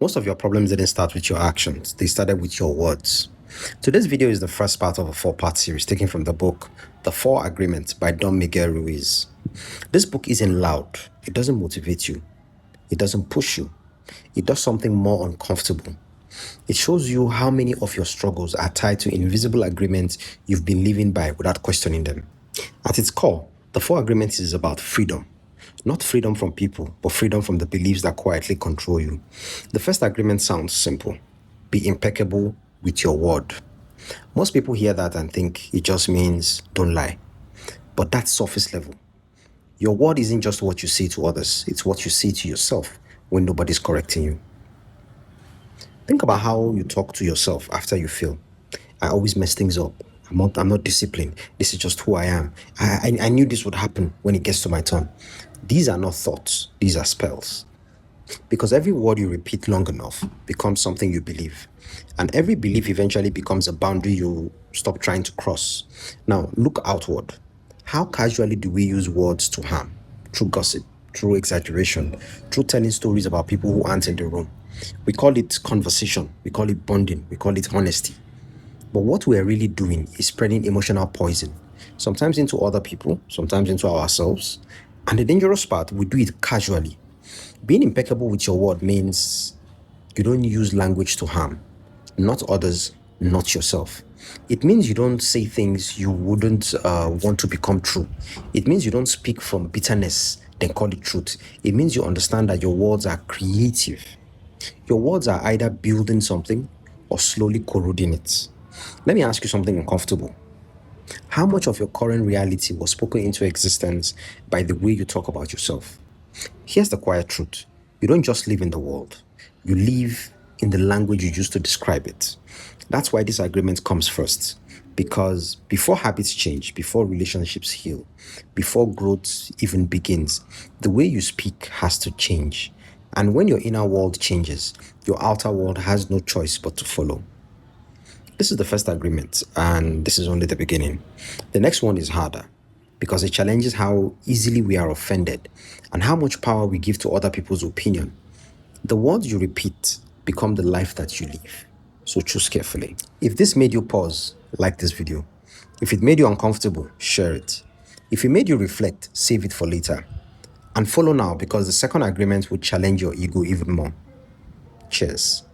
Most of your problems didn't start with your actions, they started with your words. Today's video is the first part of a 4-part series taken from the book The 4 Agreements by Don Miguel Ruiz. This book isn't loud, it doesn't motivate you, it doesn't push you, it does something more uncomfortable. It shows you how many of your struggles are tied to invisible agreements you've been living by without questioning them. At its core, the 4 Agreements is about freedom. Not freedom from people, but freedom from the beliefs that quietly control you. The first agreement sounds simple. Be impeccable with your word. Most people hear that and think it just means don't lie. But that's surface level. Your word isn't just what you say to others, it's what you say to yourself when nobody's correcting you. Think about how you talk to yourself after you fail. I always mess things up. I'm not disciplined. This is just who I am. I knew this would happen when it gets to my turn. These are not thoughts. These are spells. Because every word you repeat long enough becomes something you believe. And every belief eventually becomes a boundary you stop trying to cross. Now, look outward. How casually do we use words to harm? Through gossip, through exaggeration, through telling stories about people who aren't in the room. We call it conversation. We call it bonding. We call it honesty. But what we're really doing is spreading emotional poison, sometimes into other people, sometimes into ourselves. And the dangerous part, we do it casually. Being impeccable with your word means you don't use language to harm, not others, not yourself. It means you don't say things you wouldn't want to become true. It means you don't speak from bitterness, then call it truth. It means you understand that your words are creative. Your words are either building something or slowly corroding it. Let me ask you something uncomfortable. How much of your current reality was spoken into existence by the way you talk about yourself? Here's the quiet truth. You don't just live in the world. You live in the language you use to describe it. That's why this agreement comes first. Because before habits change, before relationships heal, before growth even begins, the way you speak has to change. And when your inner world changes, your outer world has no choice but to follow. This is the first agreement, and this is only the beginning. The next one is harder because it challenges how easily we are offended and how much power we give to other people's opinion. The words you repeat become the life that you live, so choose carefully. If this made you pause, like this video. If it made you uncomfortable, share it. If it made you reflect, save it for later. And follow now because the second agreement will challenge your ego even more. Cheers.